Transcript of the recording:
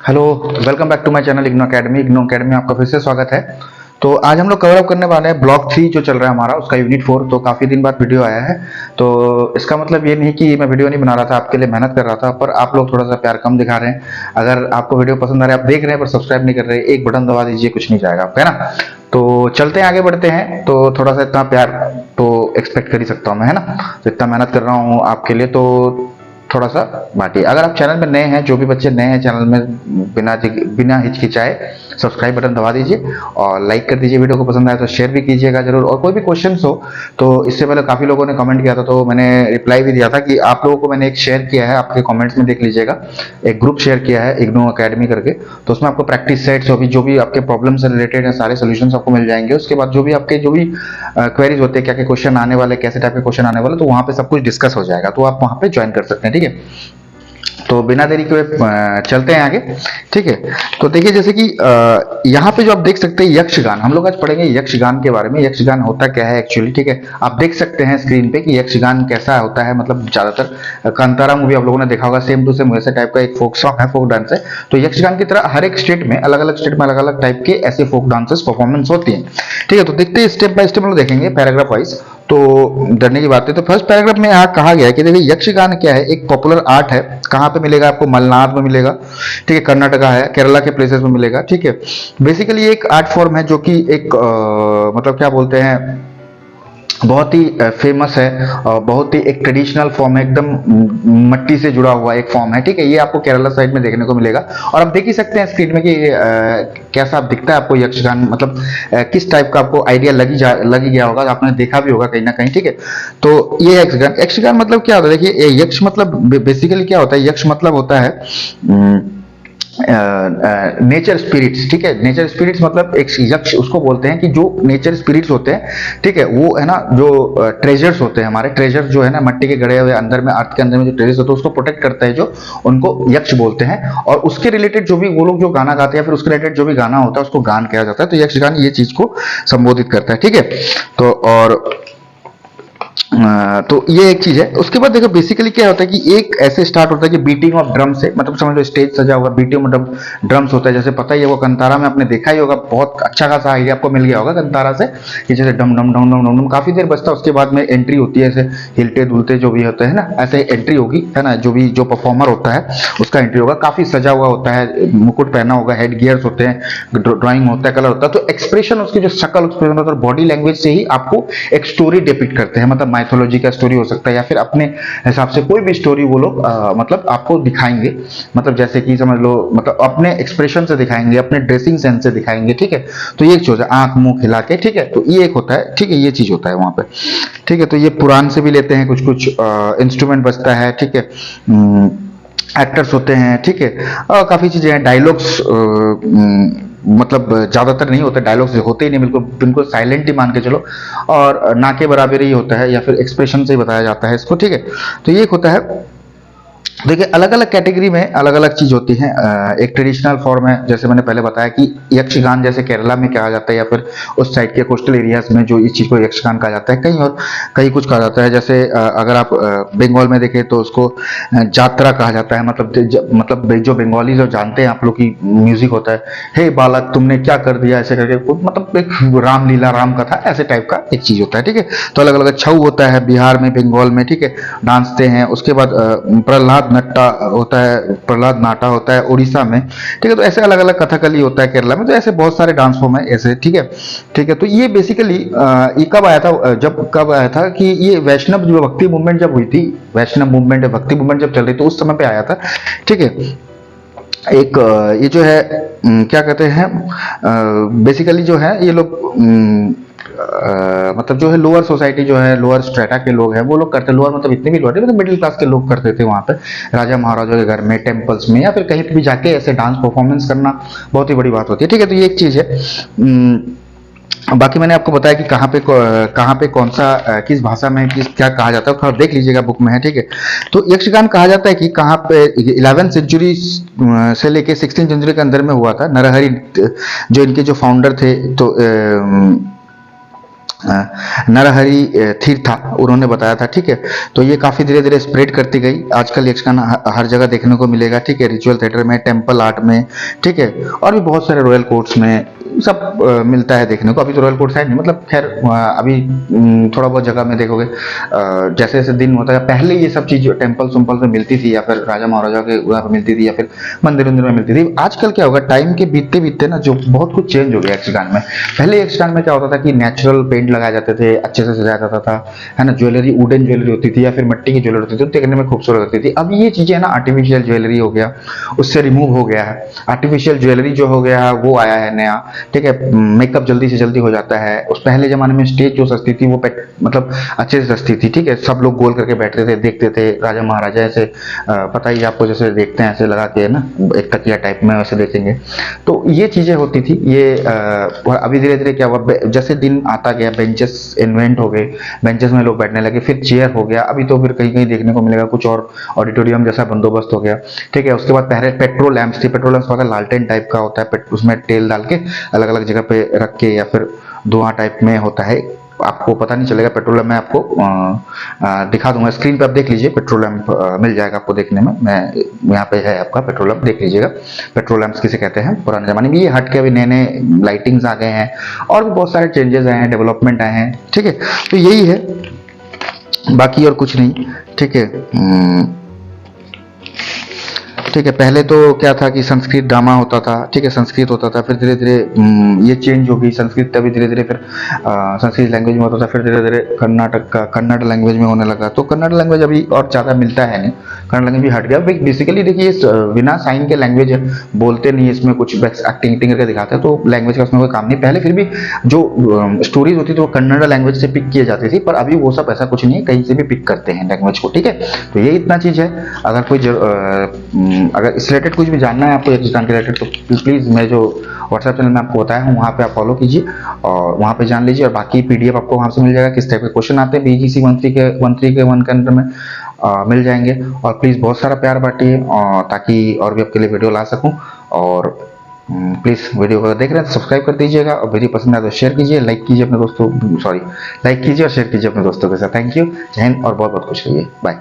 Hello, welcome back to my channel IGNOU academy. IGNOU academy में आपका फिर से स्वागत है। तो आज हम लोग कवर अप करने वाले हैं ब्लॉक 3 जो चल रहा है हमारा, उसका यूनिट 4। तो काफ़ी दिन बाद वीडियो आया है। तो इसका मतलब ये नहीं कि मैं वीडियो नहीं बना रहा था, आपके लिए मेहनत कर रहा था, पर आप लोग थोड़ा सा प्यार कम दिखा रहे हैं। अगर आपको वीडियो पसंद आ रहा है, आप देख रहे हैं पर सब्सक्राइब नहीं कर रहे, एक बटन दबा दीजिए, कुछ नहीं जाएगा आपका, है ना। तो चलते हैं, आगे बढ़ते हैं। तो थोड़ा सा इतना प्यार तो एक्सपेक्ट कर ही सकता हूँ मैं, है ना। तो इतना मेहनत कर रहा हूँ आपके लिए, तो थोड़ा सा बांटिए। अगर आप चैनल में नए हैं, जो भी बच्चे नए हैं चैनल में, बिना हिचकिचाए सब्सक्राइब बटन दबा दीजिए और लाइक कर दीजिए। वीडियो को पसंद आए तो शेयर भी कीजिएगा जरूर। और कोई भी क्वेश्चंस हो तो इससे पहले काफी लोगों ने कमेंट किया था, तो मैंने रिप्लाई भी दिया था कि आप लोगों को मैंने एक शेयर किया है, आपके कमेंट्स में देख लीजिएगा। एक ग्रुप शेयर किया है इग्नो अकेडमी करके, तो उसमें आपको प्रैक्टिस सेट्स जो भी आपके प्रॉब्लम से रिलेटेड है, सारे सोल्यूशन आपको मिल जाएंगे। उसके बाद जो भी आपके जो भी क्वेरीज होते हैं, क्या क्या क्वेश्चन आने वाले, कैसे टाइप के क्वेश्चन आने वाले, तो वहां पे सब कुछ डिस्कस हो जाएगा। तो आप वहां पे ज्वाइन कर सकते हैं, ठीक है। तो बिना देरी के चलते हैं आगे, ठीक है। तो देखिए, जैसे कि यहाँ पे जो आप देख सकते हैं यक्षगान, हम लोग आज पढ़ेंगे यक्षगान के बारे में। यक्षगान होता क्या है एक्चुअली, ठीक है। आप देख सकते हैं स्क्रीन पे कि यक्षगान कैसा होता है। मतलब ज्यादातर कांतारा मूवी आप लोगों ने देखा होगा, सेम टू सेम वैसे टाइप का एक फोक सॉन्ग है, फोक डांस है। तो यक्षगान की तरह हर एक स्टेट में, अलग अलग स्टेट में अलग अलग टाइप के ऐसे फोक डांसेस परफॉर्मेंस होती है, ठीक है। तो देखते हैं स्टेप बाय स्टेप हम लोग देखेंगे पैराग्राफ वाइज। तो डरने की बात है। तो फर्स्ट पैराग्राफ में यहाँ कहा गया है कि देखिए यक्षगान क्या है, एक पॉपुलर आर्ट है। कहाँ पे मिलेगा आपको? मलनाड में मिलेगा, ठीक है। कर्नाटका है, केरला के प्लेसेस में मिलेगा, ठीक है। बेसिकली एक आर्ट फॉर्म है जो कि एक मतलब क्या बोलते हैं, बहुत ही फेमस है और बहुत ही एक ट्रेडिशनल फॉर्म है, एकदम मट्टी से जुड़ा हुआ एक फॉर्म है, ठीक है। ये आपको केरला साइड में देखने को मिलेगा। और आप देख ही सकते हैं स्क्रीन में कि कैसा दिखता है आपको यक्षगान, मतलब किस टाइप का आपको आइडिया लगी गया होगा, आपने देखा भी होगा कहीं ना कहीं, ठीक है। तो ये यक्षगान, यक्षगान मतलब क्या होता है? देखिए यक्ष मतलब बेसिकली क्या होता है, यक्ष मतलब होता है नेचर स्पिरिट्स, ठीक है। नेचर स्पिरिट्स मतलब एक यक्ष उसको बोलते हैं कि जो नेचर स्पिरिट्स होते हैं, ठीक है, वो है ना, जो ट्रेजर्स होते हैं हमारे, ट्रेजर जो है ना, मट्टी के गड़े हुए अंदर में, अर्थ के अंदर में जो ट्रेजर्स होते हैं, उसको प्रोटेक्ट करता है, जो उनको यक्ष बोलते हैं। और उसके रिलेटेड जो भी वो लोग जो गाना गाते हैं, फिर उसके रिलेटेड जो भी गाना होता है उसको गान कहा जाता है। तो यक्षगान ये चीज को संबोधित करता है, ठीक है। तो और तो ये एक चीज है। उसके बाद देखो बेसिकली क्या होता है कि एक ऐसे स्टार्ट होता है कि बीटिंग ऑफ ड्रम से, मतलब समझ लो स्टेज सजा हुआ, बीटिंग ऑफ ड्रम्स होता है। जैसे पता ही है वो कंतारा में आपने देखा ही होगा, बहुत अच्छा खासा आइडिया आपको मिल गया होगा कंतारा से कि जैसे डम डम डम डम डम डम काफी देर बजता है। उसके बाद में एंट्री होती है, ऐसे हिलते दुलते जो भी होते हैं ना, ऐसे एंट्री होगी, है ना। जो भी जो परफॉर्मर होता है उसका एंट्री होगा, काफी सजा हुआ होता है, मुकुट पहना होगा, हेड गियर्स होते हैं, ड्राइंग होता है, कलर होता है। तो एक्सप्रेशन उसकी जो शक्ल एक्सप्रेशन होता है, बॉडी लैंग्वेज से ही आपको एक स्टोरी डिपिक्ट करते हैं। मतलब माइथोलॉजी का स्टोरी हो सकता है या फिर अपने हिसाब से कोई भी स्टोरी वो लोग मतलब आपको दिखाएंगे। मतलब जैसे कि समझ लो, मतलब अपने एक्सप्रेशन से दिखाएंगे, अपने ड्रेसिंग सेंस से दिखाएंगे, ठीक है। तो ये एक चीज है, आंख मुंह खिला के, ठीक है। तो ये एक होता है, ठीक है, ये चीज होता है वहां पे, ठीक है। तो ये पुराण से भी लेते हैं, कुछ कुछ इंस्ट्रूमेंट बजता है, ठीक है। एक्टर्स होते हैं, ठीक है। काफी चीजें हैं, डायलॉग्स मतलब ज्यादातर नहीं होता, डायलॉग्स होते ही नहीं, बिल्कुल बिल्कुल साइलेंट ही मान के चलो। और ना के बराबर ही होता है, या फिर एक्सप्रेशन से ही बताया जाता है इसको, ठीक है। तो ये एक होता है। देखिए अलग अलग कैटेगरी में अलग अलग चीज होती है। एक ट्रेडिशनल फॉर्म है, जैसे मैंने पहले बताया कि यक्षगान जैसे केरला में कहा जाता है, या फिर उस साइड के कोस्टल एरियाज में जो इस चीज को यक्षगान कहा जाता है, कहीं और कहीं कुछ कहा जाता है। जैसे अगर आप बंगाल में देखें तो उसको जात्रा कहा जाता है। मतलब जो बंगाली जो जानते हैं आप लोग की म्यूजिक होता है, हे बालक तुमने क्या कर दिया, ऐसे करके, मतलब एक रामलीला, राम कथा, ऐसे टाइप का एक चीज होता है, ठीक है। तो अलग अलग छऊ होता है बिहार में, बंगाल में, ठीक है, डांसते हैं। उसके बाद प्रहलाद नट्टा होता है, प्रहलाद नाटा होता है उड़ीसा में, ठीक है। तो ऐसे अलग अलग कथकली होता है केरला में। तो ऐसे बहुत सारे डांस फॉर्म है ऐसे, ठीक है, ठीक है। तो ये बेसिकली ये कब आया था, कब आया था कि ये वैष्णव जो भक्ति मूवमेंट जब हुई थी, वैष्णव मूवमेंट भक्ति मूवमेंट जब चल रही थी, उस समय पे आया था, ठीक है। एक ये जो है क्या कहते हैं, बेसिकली जो है ये लोग मतलब जो है लोअर सोसाइटी जो है, लोअर स्ट्रेटा के लोग हैं, वो लोग करते, लोअर मतलब इतने भी लोअर मतलब मिडिल क्लास के लोग करते थे वहां पे, राजा महाराजा के घर में, टेम्पल्स में, या फिर कहीं पे भी जाके ऐसे डांस परफॉर्मेंस करना बहुत ही बड़ी बात होती है, ठीक है। तो ये एक चीज है। बाकी मैंने आपको बताया कि कहाँ पे कौन सा किस भाषा में किस क्या कहा जाता है, थोड़ा देख लीजिएगा बुक में है, ठीक है। तो यक्षगान कहा जाता है कि कहाँ पे 11th सेंचुरी से लेके 16th सेंचुरी के अंदर में हुआ था। नरहरि जो इनके जो फाउंडर थे, तो नरहरि तीर्था उन्होंने बताया था, ठीक है। तो ये काफ़ी धीरे धीरे स्प्रेड करती गई। आजकल यक्षगान हर जगह देखने को मिलेगा, ठीक है। रिचुअल थिएटर में, टेम्पल आर्ट में, ठीक है, और भी बहुत सारे रॉयल कोर्ट्स में सब मिलता है देखने को। अभी तो रॉयल कोर्ट्स है नहीं, मतलब खैर अभी थोड़ा बहुत जगह में देखोगे जैसे जैसे दिन होता है। पहले ये सब चीज़ टेम्पल सुम्पल में मिलती थी, या फिर राजा महाराजा के वहाँ पर मिलती थी, या फिर मंदिर में मिलती थी। आजकल क्या होगा, टाइम के बीतते बीतते ना जो बहुत कुछ चेंज हो गया यक्षगान में। पहले यक्षगान में क्या होता था कि नेचुरल पेंट लगाए जाते थे, अच्छे से सजाया जाता था, है ना। ज्वेलरी वुडन ज्वेलरी होती थी या फिर मिट्टी की ज्वेलरी होती थी, तो देखने में खूबसूरत होती थी। अब ये चीजें ना आर्टिफिशियल ज्वेलरी हो गया, उससे रिमूव हो गया है। आर्टिफिशियल ज्वेलरी जो हो गया है वो आया है नया, ठीक है। मेकअप जल्दी से जल्दी हो जाता है। उस पहले जमाने में स्टेज जो सजती थी वो मतलब अच्छे से सजती थी, ठीक है। सब लोग गोल करके बैठते थे, देखते थे। राजा महाराजा ऐसे पता ही आपको, जैसे देखते हैं ऐसे लगा के ना, एक तकिया टाइप में वैसे देखेंगे। तो ये चीजें होती थी। ये अभी धीरे धीरे क्या हुआ, जैसे दिन आता गया बेंचेस इन्वेंट हो गए, बेंचेस में लोग बैठने लगे, फिर चेयर हो गया। अभी तो फिर कहीं कहीं देखने को मिलेगा कुछ और ऑडिटोरियम जैसा बंदोबस्त हो गया, ठीक है। उसके बाद पहले पेट्रोल लैंप्स थी। पेट्रोल लैंप्स होता है लालटेन टाइप का होता है, उसमें तेल डाल के अलग अलग जगह पे रख के, या फिर धुआं टाइप में होता है। आपको पता नहीं चलेगा। पेट्रोल लैंप मैं आपको दिखा दूंगा, स्क्रीन पे आप देख लीजिए। पेट्रोल लैंप मिल जाएगा आपको देखने में। मैं यहाँ पे है आपका पेट्रोल लैंप, देख लीजिएगा। पेट्रोल लैंप्स किसे कहते हैं पुराने जमाने में। ये हट के अभी नए नए लाइटिंग्स आ गए हैं, और भी बहुत सारे चेंजेस आए हैं, डेवलपमेंट आए हैं, ठीक है। तो यही है, बाकी और कुछ नहीं, ठीक है। ठीक है। पहले तो क्या था कि संस्कृत ड्रामा होता था, ठीक है, संस्कृत होता था। फिर धीरे धीरे ये चेंज हो गई संस्कृत, तभी धीरे धीरे फिर संस्कृत लैंग्वेज में होता था। फिर धीरे धीरे कर्नाटक का कन्नड़ लैंग्वेज में होने लगा। तो कन्नड़ लैंग्वेज अभी और ज़्यादा मिलता है नहीं, कन्नड़ लैंग्वेज भी हट गया। बेसिकली देखिए, बिना साइन के लैंग्वेज है, बोलते नहीं, इसमें कुछ एक्टिंग करके दिखाते हैं, तो लैंग्वेज का उसमें कोई काम नहीं। पहले फिर भी जो स्टोरीज होती थी वो कन्नड़ लैंग्वेज से पिक किए जाती थी, पर अभी वो सब ऐसा कुछ नहीं है, कहीं से भी पिक करते हैं लैंग्वेज को, ठीक है। तो ये इतना चीज़ है। अगर कोई अगर इस रिलेटेड कुछ भी जानना है आपको यक्षगान के रिलेटेड, तो प्लीज़ मैं जो व्हाट्सएप चैनल में आपको बताया हूँ वहाँ पे आप फॉलो कीजिए और वहाँ पे जान लीजिए। और बाकी पीडीएफ आपको वहाँ से मिल जाएगा, किस टाइप के क्वेश्चन आते हैं बीजीसी 13 के अंदर में मिल जाएंगे। और प्लीज़ बहुत सारा प्यार बांटिए, ताकि और भी आपके लिए वीडियो ला सकूँ। और प्लीज़ वीडियो को देख रहे हैं तो सब्सक्राइब कर दीजिएगा, और वीडियो पसंद आए तो शेयर कीजिए, लाइक कीजिए अपने दोस्तों, लाइक कीजिए और शेयर कीजिए अपने दोस्तों के साथ। थैंक यू, जय हिंद, और बहुत बहुत खुश रहिए। बाय।